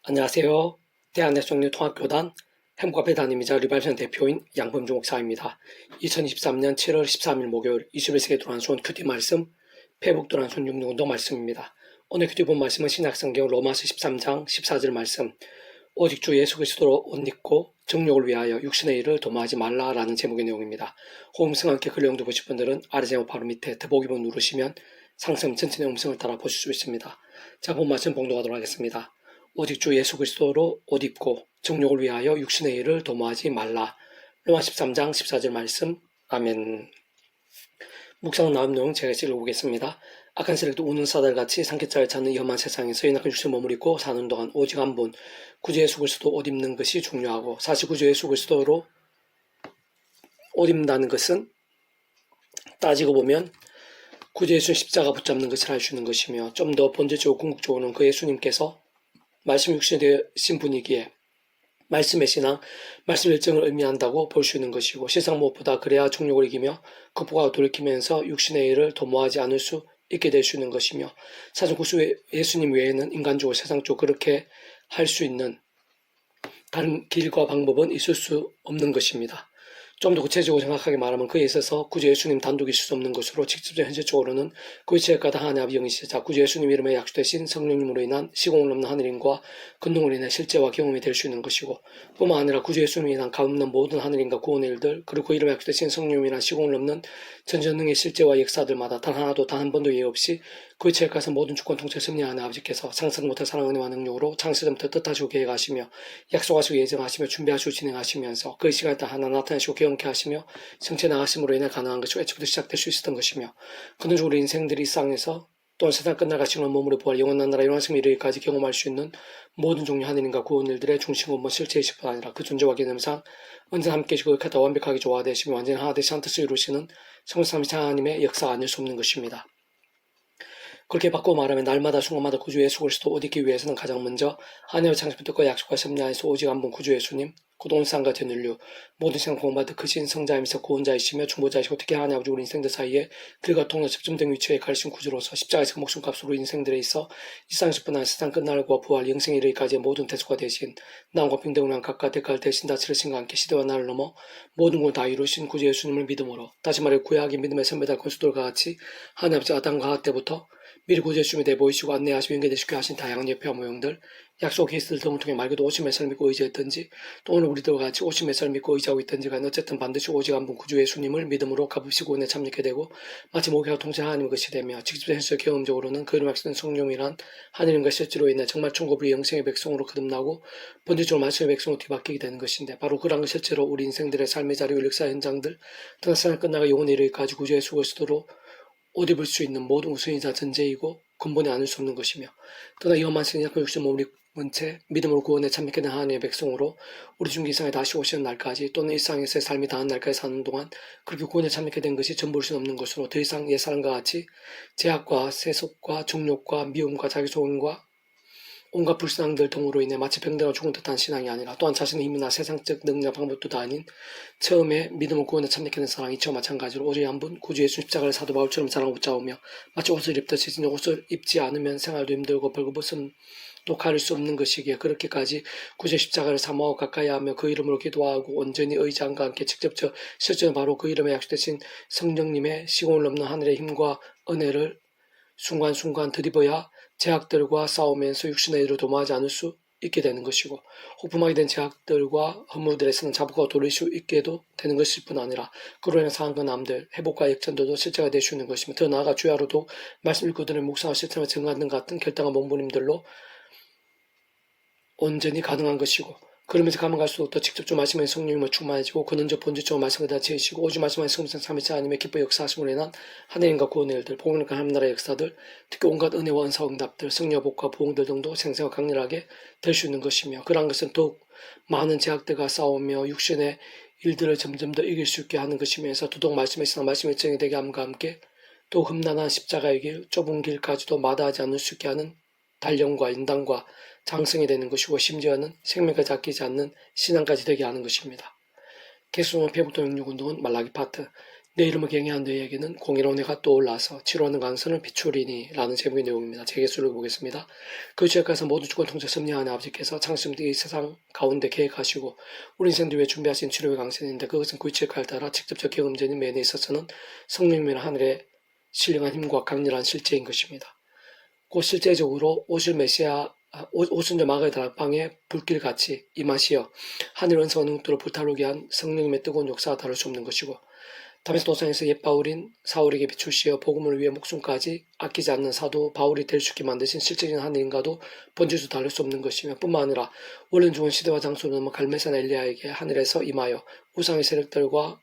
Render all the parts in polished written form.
안녕하세요. 대한대성통합교단 행복카페 담임이자 리발션 대표인 양범중 목사입니다. 2023년 7월 13일 목요일 21세기 도란손 큐티 말씀, 페북 도란손 66도 말씀입니다. 오늘 큐티 본 말씀은 신약성경 로마서 13장 14절 말씀, 오직 주 예수 그리스도로 옷 입고 정욕을 위하여 육신의 일을 도모하지 말라라는 제목의 내용입니다. 호음성 함께 그 내용도 보실 분들은 아래 제목 바로 밑에 더보기본 누르시면 상승 전체의 음성을 따라 보실 수 있습니다. 자, 본 말씀 봉독하도록 하겠습니다. 오직 주 예수 그리스도로 옷 입고 정욕을 위하여 육신의 일을 도모하지 말라. 로마 13장 14절 말씀. 아멘. 묵상 나온 내용 제가 읽어보겠습니다. 악한 세력도 우는 사달같이 산깃자를 찾는 험한 세상에서 연약한 육신을 머무르고 사는 동안 오직 한 분, 구주 예수 그리스도 옷 입는 것이 중요하고, 사실 구주 예수 그리스도로 옷 입는다는 것은 따지고 보면 구주 예수 십자가 붙잡는 것을 알 수 있는 것이며, 좀 더 본질적으로 궁극적으로는 그 예수님께서 말씀 육신이 되신 분이기에 말씀의 신앙, 말씀 일정을 의미한다고 볼 수 있는 것이고, 세상 무엇보다 그래야 정욕을 이기며 극복하고 돌이키면서 육신의 일을 도모하지 않을 수 있게 될 수 있는 것이며, 사실 구주 예수님 외에는 인간적으로 세상적으로 그렇게 할 수 있는 다른 길과 방법은 있을 수 없는 것입니다. 좀 더 구체적으로 정확하게 말하면 그에 있어서 구주 예수님 단독이 있을 수 없는 것으로 직접적 현실적으로는 그 이치에까지 하나님 아버지 영이시자 구주 예수님 이름에 약속되신 성령님으로 인한 시공을 넘는 하늘인과 근동으로 인해 실제와 경험이 될 수 있는 것이고, 뿐만 아니라 구주 예수님이 인한 가없는 모든 하늘인과 구원의 일들, 그리고 그 이름에 약속되신 성령님이 인한 시공을 넘는 전전능의 실제와 역사들마다 단 하나도 단 한 번도 예외 없이 그 이치에까지 모든 주권 통치 승리하는 아버지께서 상상 못할 사랑 은혜와 능력으로 창세전부터 뜻하시고 계획하시며 약속하시고 예정하시며 준비하시고 진행하시면서 그 시간에 다 하나 나타내시고 경험케 하시며 성체 나가심으로 인해 가능한 것이고 애초부터 시작될 수 있었던 것이며, 근원적으로 인생들이 이 땅에서 또한 세상 끝날까지 몸으로 부활 영원한 나라 영원성에 이르기까지 경험할 수 있는 모든 종류 하늘인과 구원 일들의 중심 원본 실체이실 뿐 아니라 그 존재와 개념상 언제나 함께 계시고 다 완벽하게 조화되시며 완전히 하나 되시 한 뜻을 이루시는 성삼위체 하나님의 역사가 아닐 수 없는 것입니다. 그렇게 바꾸어 말하면 날마다 순간마다 구주 예수 그리스도 옷 입기 위해서는 가장 먼저 하나님의 창세부터 그 약속과 섭리 안에서 오직 한 분 구주 예수님, 구동산과 전 인류 모든 세상 구원받은 크신 성자이면서 구원자이시며 중보자이시고 특히 하나님 아버지 우리 인생들 사이에 길과 통로 접점된 위치에 가르친 구주로서 십자가에서 목숨값으로 인생들에 있어 이 땅에서뿐 아니라 세상 끝날과 부활 영생에 이르기까지의 모든 대속과 대신 나음과 빙등을 위한 각각 대가를 대신 다 치르신과 함께 시대와 나를 넘어 모든 걸 다 이루신 구주 예수님을 믿음으로, 다시 말해 구약의 믿음의 선배들 건수들과 같이 하나님 아버지 아담과 하와 때부터 미리 구주 예수님에 대해 보이시고 안내하시며 연계되시게 하신 다양한 예표와 모형들, 약속 케이스들 등을 통해 말 그대로 오심의 썰을 믿고 의지했던지, 또 오늘 우리들과 같이 오심의 썰을 믿고 의지하고 있던지 간에 어쨌든 반드시 오직 한 분 구주 예수님을 믿음으로 값없이 구원에 참여하게 되고, 마치 목회와 통치하는 하나님의 것이 되며, 직접 현실 경험적으로는 그 이름 약속된 성령이란 하늘인과 실제로 인해 정말 천국 우리 영생의 백성으로 거듭나고 본질적으로 말씀의 백성으로 뒤바뀌게 되는 것인데, 바로 그런 것 실제로 우리 인생들의 삶의 자리, 역사 현장들, 또한 세상 끝나가 영원히 이르기까지 구주 예수 그리스도로 옷 입을 수 있는 모든 우선이자 전제이고 근본에 안을 수 없는 것이며, 또나 위험한 생략과 육신 몸을 입은 채 믿음으로 구원에 참여하게 된 하나님의 백성으로 우리 중기상에 다시 오시는 날까지 또는 일상에서의 삶이 다한 날까지 사는 동안 그렇게 구원에 참여하게 된 것이 전부일 수는 없는 것으로, 더 이상 옛사람과 같이 제약과 세속과 정욕과 미움과 자기소원과 온갖 불상들 등으로 인해 마치 병들어 죽은 듯한 신앙이 아니라, 또한 자신의 힘이나 세상적 능력 방법도 다 아닌 처음에 믿음을 구원에 참여하게 된 사랑이 저와 마찬가지로 오직 한 분 구주 예수 십자가를 사도 바울처럼 자랑하고 붙잡으며 마치 옷을 입듯이 진짜 옷을 입지 않으면 생활도 힘들고 벌거벗음도 가릴 수 없는 것이기에 그렇게까지 구주 십자가를 사모하고 가까이 하며 그 이름으로 기도하고 온전히 의지함과 함께 직접적 실제는 바로 그 이름에 약속되신 성령님의 시공을 넘는 하늘의 힘과 은혜를 순간순간 드리버야 제약들과 싸우면서 육신의 일을 도모하지 않을 수 있게 되는 것이고, 호품하게 된 제약들과 허물들에서는 자복하고 돌릴 수 있게도 되는 것일 뿐 아니라 그로 인해 상한 남들, 회복과 역전들도 실제가 될 수 있는 것이며, 더 나아가 주야로도 말씀 읽고들의 묵상과 실천을 증가하는 같은 결단한 몸부림들로 온전히 가능한 것이고, 그러면서 가면 갈수록 더 직접적 말씀의 성령님을 충만해지고 근원적 본질적으로 말씀을 다 채우시고 오직 말씀의 성성 삼위체 하나님의 기뻐 역사하심으로 인한 하나님과 구원의 일들, 복음과 하나님 나라의 역사들, 특히 온갖 은혜와 은사 응답들, 성녀복과 부흥들 등도 생생하고 강렬하게 될 수 있는 것이며, 그러한 것은 더욱 많은 제약들과 싸우며 육신의 일들을 점점 더 이길 수 있게 하는 것이면서 더더욱 말씀의 신앙, 말씀의 정이 되게 함과 함께 또 험난한 십자가의 길, 좁은 길까지도 마다하지 않을 수 있게 하는 단련과 인당과 장성이 되는 것이고, 심지어는 생명까지 아끼지 않는 신앙까지 되게 하는 것입니다. 개수는 페북도 영육운동은 말라기 파트. 내 이름을 경외한 너희에게는 공의로운 해가 떠올라서 치료하는 강선을 비추리니 라는 제목의 내용입니다. 재개수를 보겠습니다. 그 주역에서 모든 주권 통제 섭리하는 아버지께서 창세부터 이 세상 가운데 계획하시고 우리 인생들 위해 준비하신 치료의 강선인데 그것은 그 주역을 따라 직접적 경험적인 면에 있어서는 성령이나 하늘의 신령한 힘과 강렬한 실제인 것입니다. 곧 실제적으로 오실 메시아 오순절 마가의 다락방에 불길같이 임하시어 하늘 은사와 능력들을 불타오르게 한 성령님의 뜨거운 역사가 다를 수 없는 것이고 다메스 도상에서 옛 바울인 사울에게 비추시어 복음을 위해 목숨까지 아끼지 않는 사도 바울이 될 수 있게 만드신 실제적인 하늘인가도 번지수 다를 수 없는 것이며 뿐만 아니라 원래는 좋은 시대와 장소를 넘어 갈멜사나 엘리야에게 하늘에서 임하여 우상의 세력들과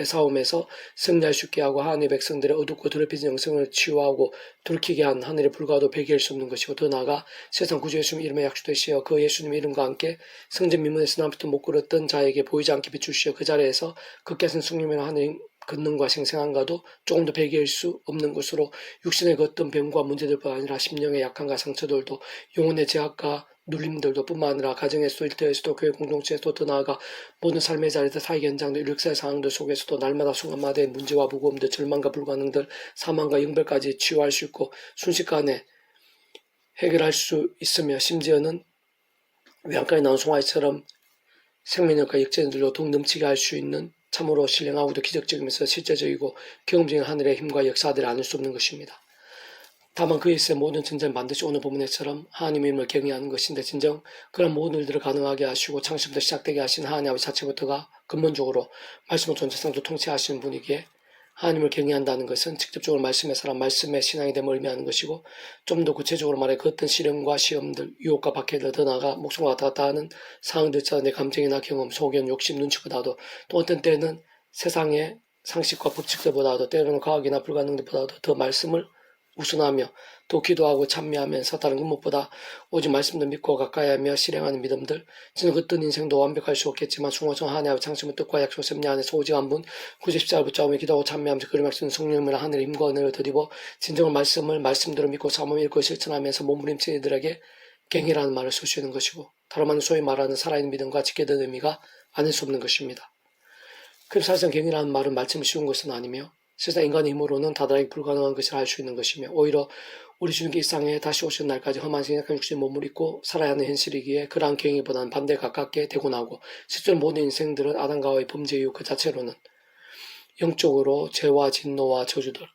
싸움에서 승리할 수 있게 하고 하나님의 백성들의 어둡고 더럽혀진 영성을 치유하고 돌이키게 한 하늘의 불과도 배기할 수 없는 것이고 더 나아가 세상 구주 예수님 이름에 약속되시어 그 예수님 이름과 함께 성전 민문에서 남부터 못 걸었던 자에게 보이지 않게 비추시어 그 자리에서 극계신 승리면 하늘의 권능과 생생함과도 조금 더 배기할 수 없는 것으로 육신의 그 어떤 병과 문제들뿐 아니라 심령의 약함과 상처들도 영혼의 제약과 눌림들도 뿐만 아니라 가정에서도 일터에서도 교회 공동체에서도 더 나아가 모든 삶의 자리에서 사회 현장들 일상의 상황들 속에서도 날마다 순간마다의 문제와 무거움들 절망과 불가능들 사망과 영별까지 치유할 수 있고 순식간에 해결할 수 있으며 심지어는 외양간에 나온 송아지처럼 생명력과 역전들로 더욱 넘치게 할 수 있는 참으로 신령하고도 기적적이면서 실제적이고 경험적인 하늘의 힘과 역사들을 아닐 수 없는 것입니다. 다만 그에 있어 모든 전쟁은 반드시 오늘 본문에처럼 하나님의 이름을 경외하는 것인데 진정 그런 모든 일들을 가능하게 하시고 창시부터 시작되게 하신 하나님 아버지 자체부터가 근본적으로 말씀을 전체상도 통치하시는 분이기에 하나님을 경외한다는 것은 직접적으로 말씀의 사람, 말씀의 신앙이 됨을 의미하는 것이고 좀 더 구체적으로 말해 그 어떤 시련과 시험들, 유혹과 박해들 더 나아가 목숨과 왔다 갔다 하는 상황들처럼 내 감정이나 경험, 소견, 욕심, 눈치보다도 또 어떤 때는 세상의 상식과 법칙들보다도 때로는 과학이나 불가능들보다도 더 말씀을 우선하며 또 기도하고 찬미하면서 다른 것무엇보다 오직 말씀도 믿고 가까이하며 실행하는 믿음들 저는 어떤 인생도 완벽할 수 없겠지만 충성한 하나님의 창심의 뜻과 약속 섭리 안에서 오직 한 분 구제 십자가를 붙잡으며 기도하고 찬미하면서 그를 말씀은 성령이라 하늘의 힘과 은혜를 드리고 진정한 말씀을 말씀대로 믿고 사모을 읽고 실천하면서 몸부림친 이들에게 갱이라는 말을 쓸 수 있는 것이고 다름 아닌 소위 말하는 살아있는 믿음과 지게 된 의미가 아닐 수 없는 것입니다. 그럼 사실상 갱이라는 말은 말씀을 씌운 것은 아니며 세상 인간의 힘으로는 다달하기 불가능한 것을 알 수 있는 것이며 오히려 우리 주님께 이 땅에 다시 오시는 날까지 험한 생각한 육신의 몸을 입고 살아야 하는 현실이기에 그러한 경위보다는 반대에 가깝게 되고 나오고 실제로 모든 인생들은 아담과 하와의 범죄 이후 그 자체로는 영적으로 죄와 진노와 저주들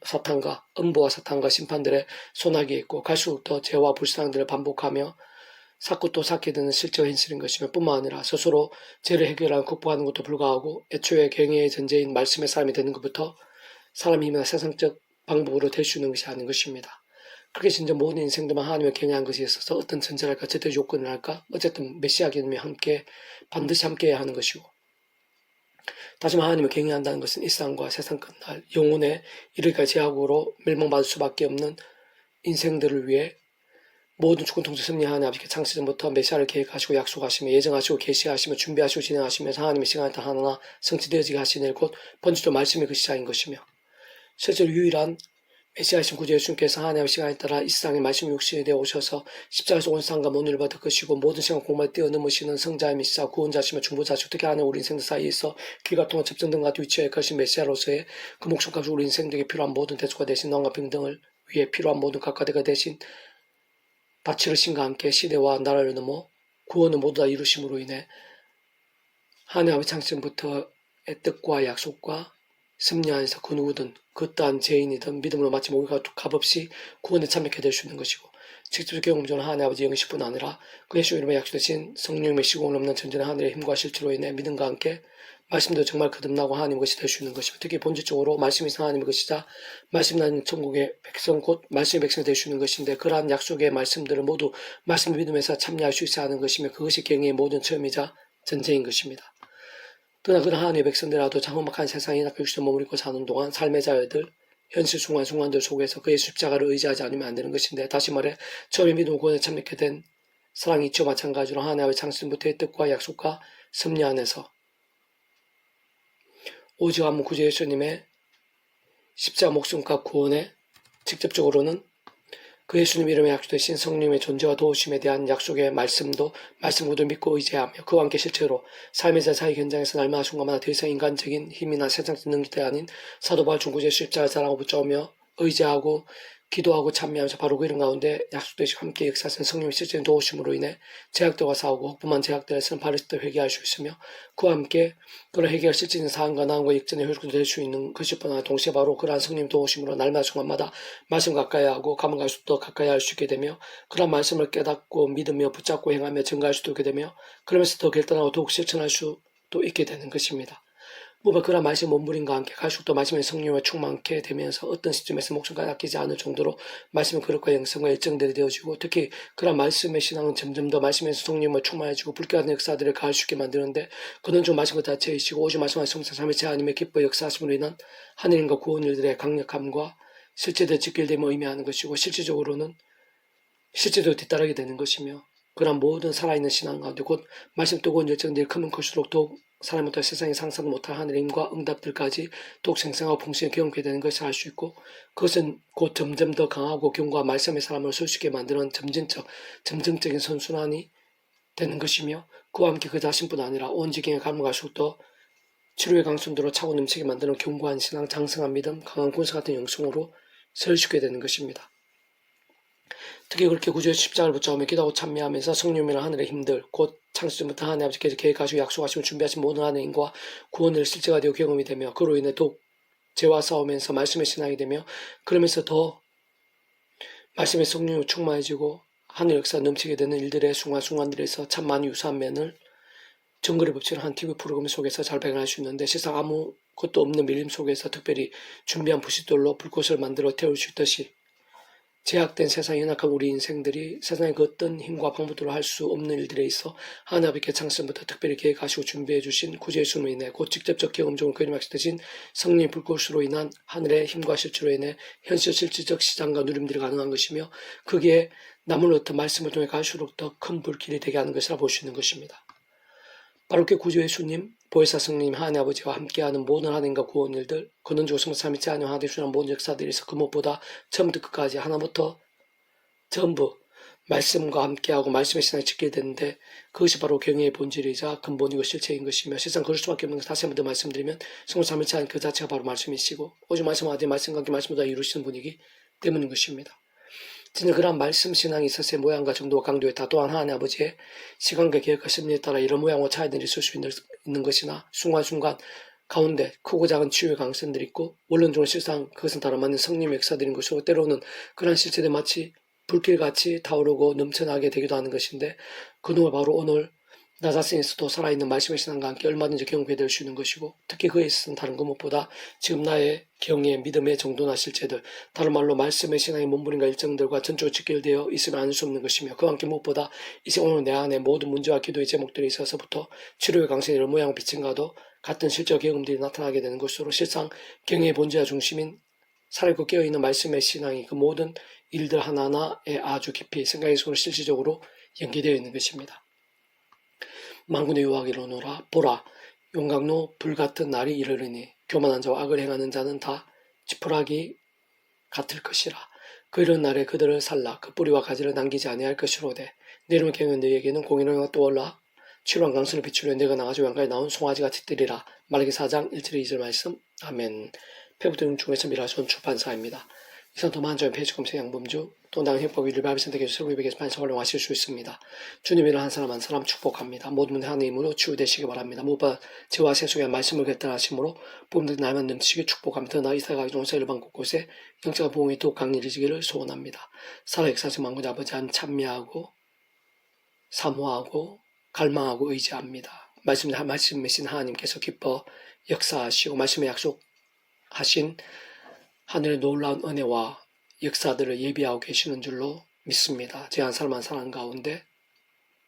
사탄과 음부와 사탄과 심판들의 손아귀에 있고 갈수록 더 죄와 불쌍들을 반복하며 쌓고 또 쌓게 되는 실제 현실인 것이며 뿐만 아니라 스스로 죄를 해결하고 극복하는 것도 불가하고 애초에 경외의 전제인 말씀의 사람이 되는 것부터 사람의 힘이나 세상적 방법으로 될 수 있는 것이 아닌 것입니다. 그렇게 진짜 모든 인생들만 하나님을 경외한 것에 있어서 어떤 전제랄까 제대로 요건을 할까 어쨌든 메시아 개념이 함께 반드시 함께해야 하는 것이고 다시 말해 하나님을 경외한다는 것은 이 세상과 세상 끝날 영혼의 이르기까지 제약으로 멸망받을 수밖에 없는 인생들을 위해 모든 주권 통치 섭리하는 아버지께 창세전부터 메시아를 계획하시고 약속하시며 예정하시고 계시하시며 준비하시고 진행하시면서 하나님의 시간을 다 하나하나 성취되어지게 하시는 일 곧 번지도 말씀의 그 시작인 것이며 실제로 유일한 메시아이신 구주 예수님께서 하나님의 시간에 따라 이 세상에 말씀 육신이 되어 오셔서 십자가에서 온 세상과 문을 받아 끄시고 모든 시간 공간을 뛰어넘으시는 성자의 메시아 구원자시며 중보자시고 특히 하나님 우리 인생들 사이에서 길과 통한 접전등과 위치에 가신 메시아로서의 그 목숨값이 우리 인생들에게 필요한 모든 대수가 되신 너와 평등을 위해 필요한 모든 각가대가 되신 다 치르신과 함께 시대와 나라를 넘어 구원을 모두 다 이루심으로 인해 하나님 아버지 창세전부터의 뜻과 약속과 섭리 안에서 그 누구든 그 또한 죄인이든 믿음으로 마치 목이 값없이 구원에 참여하게 될 수 있는 것이고 직접 경험적으로 하나님 아버지 영이실뿐 아니라 그 예수 이름에 약속되신 성령의 시공을 넘는 전전의 하늘의 힘과 실체로 인해 믿음과 함께 말씀도 정말 거듭나고 하나님 것이 될 수 있는 것이고 특히 본질적으로 말씀이 하나님의 것이자 말씀 나는 천국의 백성 곧 말씀의 백성이 될 수 있는 것인데 그러한 약속의 말씀들을 모두 말씀을 믿으면서 참여할 수 있어야 하는 것이며 그것이 경외의 모든 처음이자 전제인 것입니다. 그러나 그런 하나님의 백성들이라도 장엄한 세상이나 육신을 머무르고 사는 동안 삶의 자유들 현실 순간순간들 속에서 그의 십자가를 의지하지 않으면 안 되는 것인데 다시 말해 처음에 믿음 구원에 참여하게 된 사랑이 있죠. 마찬가지로 하나님의 창세전부터의 뜻과 약속과 섭리 안에서 오직 한 분 구주 예수님의 십자가 목숨값 구원에 직접적으로는 그 예수님 이름에 약속되신 성령의 존재와 도우심에 대한 약속의 말씀으로 믿고 의지하며 그와 함께 실제로 삶의 자기 현장에서 날마다 순간마다 더 이상 인간적인 힘이나 세상적 능력이 아닌 사도 바울 중구제 십자가를 사랑하고 붙잡으며 의지하고 기도하고 찬미하면서 바로 그 이름 가운데 약속되시고 함께 역사하신 성령의 실제적인 도우심으로 인해 제약들과 싸우고 혹부만 제약들에서는 바리스도 회개할 수 있으며 그와 함께 그런 해결할 실질적인 사항과 나음과 역전의 효력도 될 수 있는 것일 뿐 아니라 동시에 바로 그러한 성령 도우심으로 날마다 순간마다 말씀 가까이 하고 가면 갈수록 더 가까이 할 수 있게 되며 그러한 말씀을 깨닫고 믿으며 붙잡고 행하며 증가할 수도 있게 되며 그러면서 더 결단하고 더욱 실천할 수도 있게 되는 것입니다. 무엇보다 그러한 말씀 몸부림과 함께 갈수록 더 말씀의 성령을 충만케 되면서 어떤 시점에서 목숨까지 아끼지 않을 정도로 말씀의 그릇과 영성과 일정들이 되어지고 특히 그러한 말씀의 신앙은 점점 더 말씀에서 성령을 충만해지고 불쾌한 역사들을 가할 수 있게 만드는데 그는 좀 말씀 그 자체이시고 오직 말씀하신 성령 삼위일체 하나님의 기뻐 역사하심으로 인한 하느님과 구원 일들의 강력함과 실제로 직결됨을 의미하는 것이고 실질적으로 뒤따르게 되는 것이며 그러한 모든 살아있는 신앙 가운데 곧 말씀 뜨거운 열정들이 크면 클수록 더욱 사람부터 세상에 상상도 못할 하늘의 힘과 응답들까지 더욱 생생하고 풍성히 경험하게 되는 것을 알 수 있고 그것은 곧 점점 더 강하고 견고한 말씀의 사람을 설 수 있게 만드는 점증적인 선순환이 되는 것이며 그와 함께 그 자신뿐 아니라 온 지경에 가면 갈수록 더 치료의 강순도로 차고 넘치게 만드는 견고한 신앙, 장성한 믿음, 강한 군사 같은 영성으로 설 수 있게 되는 것입니다. 특히 그렇게 구주의 십자가를 붙잡으며 기도하고 찬미하면서 성령이라는 하늘의 힘들 곧 창세전부터 하나님 아버지께서 계획하시고 약속하시고 준비하신 모든 하나님의 힘과 구원을 실제가 되어 경험이 되며 그로 인해 더욱 죄와 싸우면서 말씀의 신앙이 되며 그러면서 더 말씀의 성령이 충만해지고 하늘 역사가 넘치게 되는 일들의 순간순간들에서 참 많이 유사한 면을 정글의 법칙을 한 TV 프로그램 속에서 잘 발견할 수 있는데 세상 아무것도 없는 밀림 속에서 특별히 준비한 부싯돌로 불꽃을 만들어 태울 수 있듯이 제약된 세상에 연약한 우리 인생들이 세상의 그 어떤 힘과 방법으로 할 수 없는 일들에 있어 하나님 아버지께 창세전부터 특별히 계획하시고 준비해 주신 구주의 예수로 인해 곧 직접적 경험적으로 그림하시듯이 성령의 불꽃으로 인한 하늘의 힘과 실주로 인해 현실 실질적 시장과 누림들이 가능한 것이며 그게 남을 어떤 말씀을 통해 갈수록 더 큰 불길이 되게 하는 것이라 볼 수 있는 것입니다. 바로 그 구주 예수님, 보혜사 성령님, 하나님 아버지와 함께하는 모든 하나님과 구원 일들, 근원적으로 성령 삼위일체 하나님 하나님 주시는 모든 역사들이 있어 그 무엇보다 처음부터 끝까지 하나부터 전부 말씀과 함께하고 말씀의 신앙이 직결되는데 그것이 바로 경외의 본질이자 근본이고 실체인 것이며 세상 그럴 수밖에 없는 것 다시 한 번 더 말씀드리면 성령 삼위일체 하나님 그 자체가 바로 말씀이시고 오직 말씀과 아들 말씀과 함께 말씀을 다 이루시는 분이기 때문인 것입니다. 진짜 그러한 말씀 신앙이 있어서의 모양과 정도와 강도에 다 또한 하나님 아버지의 시간과 계획과 심리에 따라 이런 모양과 차이들이 있을 수 있는 것이나 순간순간 가운데 크고 작은 치유의 강선들이 있고 원론적으로 실상 그것은 다름 아닌 성령의 역사들인 것이고 때로는 그러한 실체들이 마치 불길같이 타오르고 넘쳐나게 되기도 하는 것인데 그놈을 바로 오늘 나 자신에서도 살아있는 말씀의 신앙과 함께 얼마든지 경험하게 될 수 있는 것이고 특히 그에 있어서는 다른 것 무엇보다 지금 나의 경의, 믿음의 정도나 실체들 다른 말로 말씀의 신앙의 몸부림과 일정들과 전적으로 직결되어 있으면 안 수 없는 것이며 그와 함께 무엇보다 이제 오늘 내 안에 모든 문제와 기도의 제목들이 있어서부터 치료의 강성이 이런 모양과 비침과도 같은 실적 경험들이 나타나게 되는 것으로 실상 경의 본질과 중심인 살아있고 깨어있는 말씀의 신앙이 그 모든 일들 하나하나에 아주 깊이 생각의 속으로 실질적으로 연계되어 있는 것입니다. 만군의 여호와가 이르노라 보라 용광로 불같은 날이 이르리니 교만한 자와 악을 행하는 자는 다 지푸라기 같을 것이라. 그 이런 날에 그들을 살라 그 뿌리와 가지를 남기지 아니할 것이로되 내 이름을 경외하는 너희에게는 공의로가 떠올라 치루한 강수를 비추려 내가 나가지 왕가에 나온 송아지같이 뜨리라. 말라기 4장 1절 2절 말씀. 아멘. 페북등 중에서 미라손 출판사입니다. 이상 더 많은 점의 페이지 검색 양범주 또 다른 협곡 위를 바비 선택해서 서로 위백에서 반석 활용하실 수 있습니다. 주님이라 한 사람 한 사람 축복합니다. 모든 분들 하나님의 힘으로 치유되시기 바랍니다. 무엇보다 죄와 세속의 말씀을 결단하심으로 복음들 날만 넘치게 축복합니다. 나 이사가기 좋은 세일방 곳곳에 영적인 보험이 더욱 강렬해지기를 소원합니다. 살아 역사하신 만군의 아버지 한 찬미하고 사모하고 갈망하고 의지합니다. 말씀이신 하나님께서 기뻐 역사하시고 말씀에 약속하신 하늘의 놀라운 은혜와 역사들을 예비하고 계시는 줄로 믿습니다. 제 한 사람 한 사람 가운데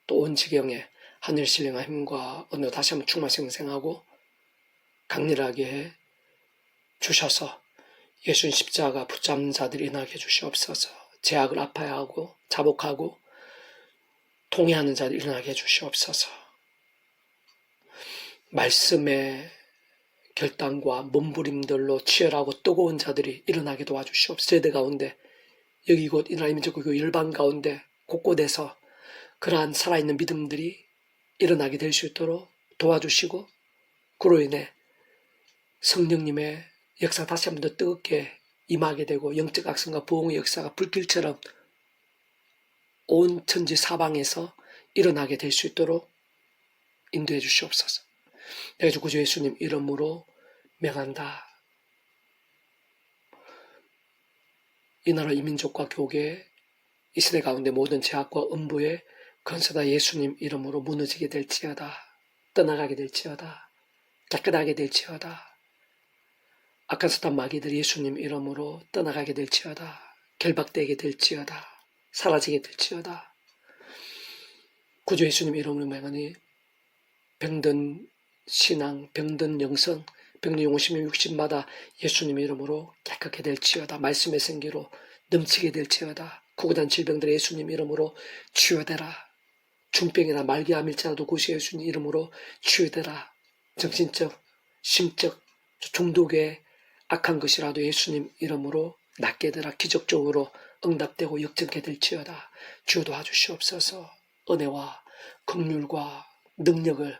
또 온 지경에 하늘 신령한 힘과 은혜로 다시 한번 충만 생생하고 강렬하게 해 주셔서 예수님 십자가 붙잡는 자들이 일어나게 해 주시옵소서. 제약을 아파하고 자복하고 통해하는 자들이 일어나게 해 주시옵소서. 말씀의 결단과 몸부림들로 치열하고 뜨거운 자들이 일어나게 도와주시옵소서. 세대 가운데 여기 곧 이 나라의 민족국 열방 가운데 곳곳에서 그러한 살아있는 믿음들이 일어나게 될 수 있도록 도와주시고, 그로 인해 성령님의 역사 다시 한 번 더 뜨겁게 임하게 되고 영적 악성과 부흥의 역사가 불길처럼 온 천지 사방에서 일어나게 될 수 있도록 인도해 주시옵소서. 내가 주 구주 예수님 이름으로 명한다. 이 나라 이민족과 교계, 이 시대 가운데 모든 제약과 음부의 건설다 예수님 이름으로 무너지게 될지어다. 떠나가게 될지어다. 깨끗하게 될지어다. 악한 사탄 마귀들이 예수님 이름으로 떠나가게 될지어다. 결박되게 될지어다. 사라지게 될지어다. 구주 예수님 이름으로 명하니 병든 신앙, 병든 영성, 병든 용심의 육신마다 예수님 이름으로 깨끗게 될지어다. 말씀의 생기로 넘치게 될지어다. 구구단 질병들의 예수님 이름으로 치유되라. 중병이나 말기암일지라도 구주 예수님 이름으로 치유되라. 정신적, 심적, 중독의 악한 것이라도 예수님 이름으로 낫게 되라. 기적적으로 응답되고 역전케 될지어다. 주여 도와주시옵소서. 은혜와 긍휼과 능력을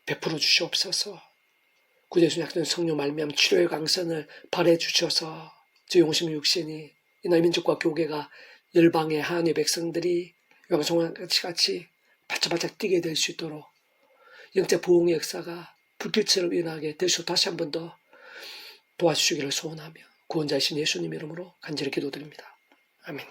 베풀어 주시옵소서. 구주 예수님 약속된 성령 말미암아 치료의 강선을 발해 주셔서 저 용심의 육신이 이 나라 민족과 교계가 열방의 하나님의 백성들이 왕성같이 바짝바짝 뛰게 될 수 있도록 영적 부흥의 역사가 불길처럼 일어나게 될 수 있도록 다시 한 번 더 도와주시기를 소원하며 구원자이신 예수님 이름으로 간절히 기도드립니다. 아멘.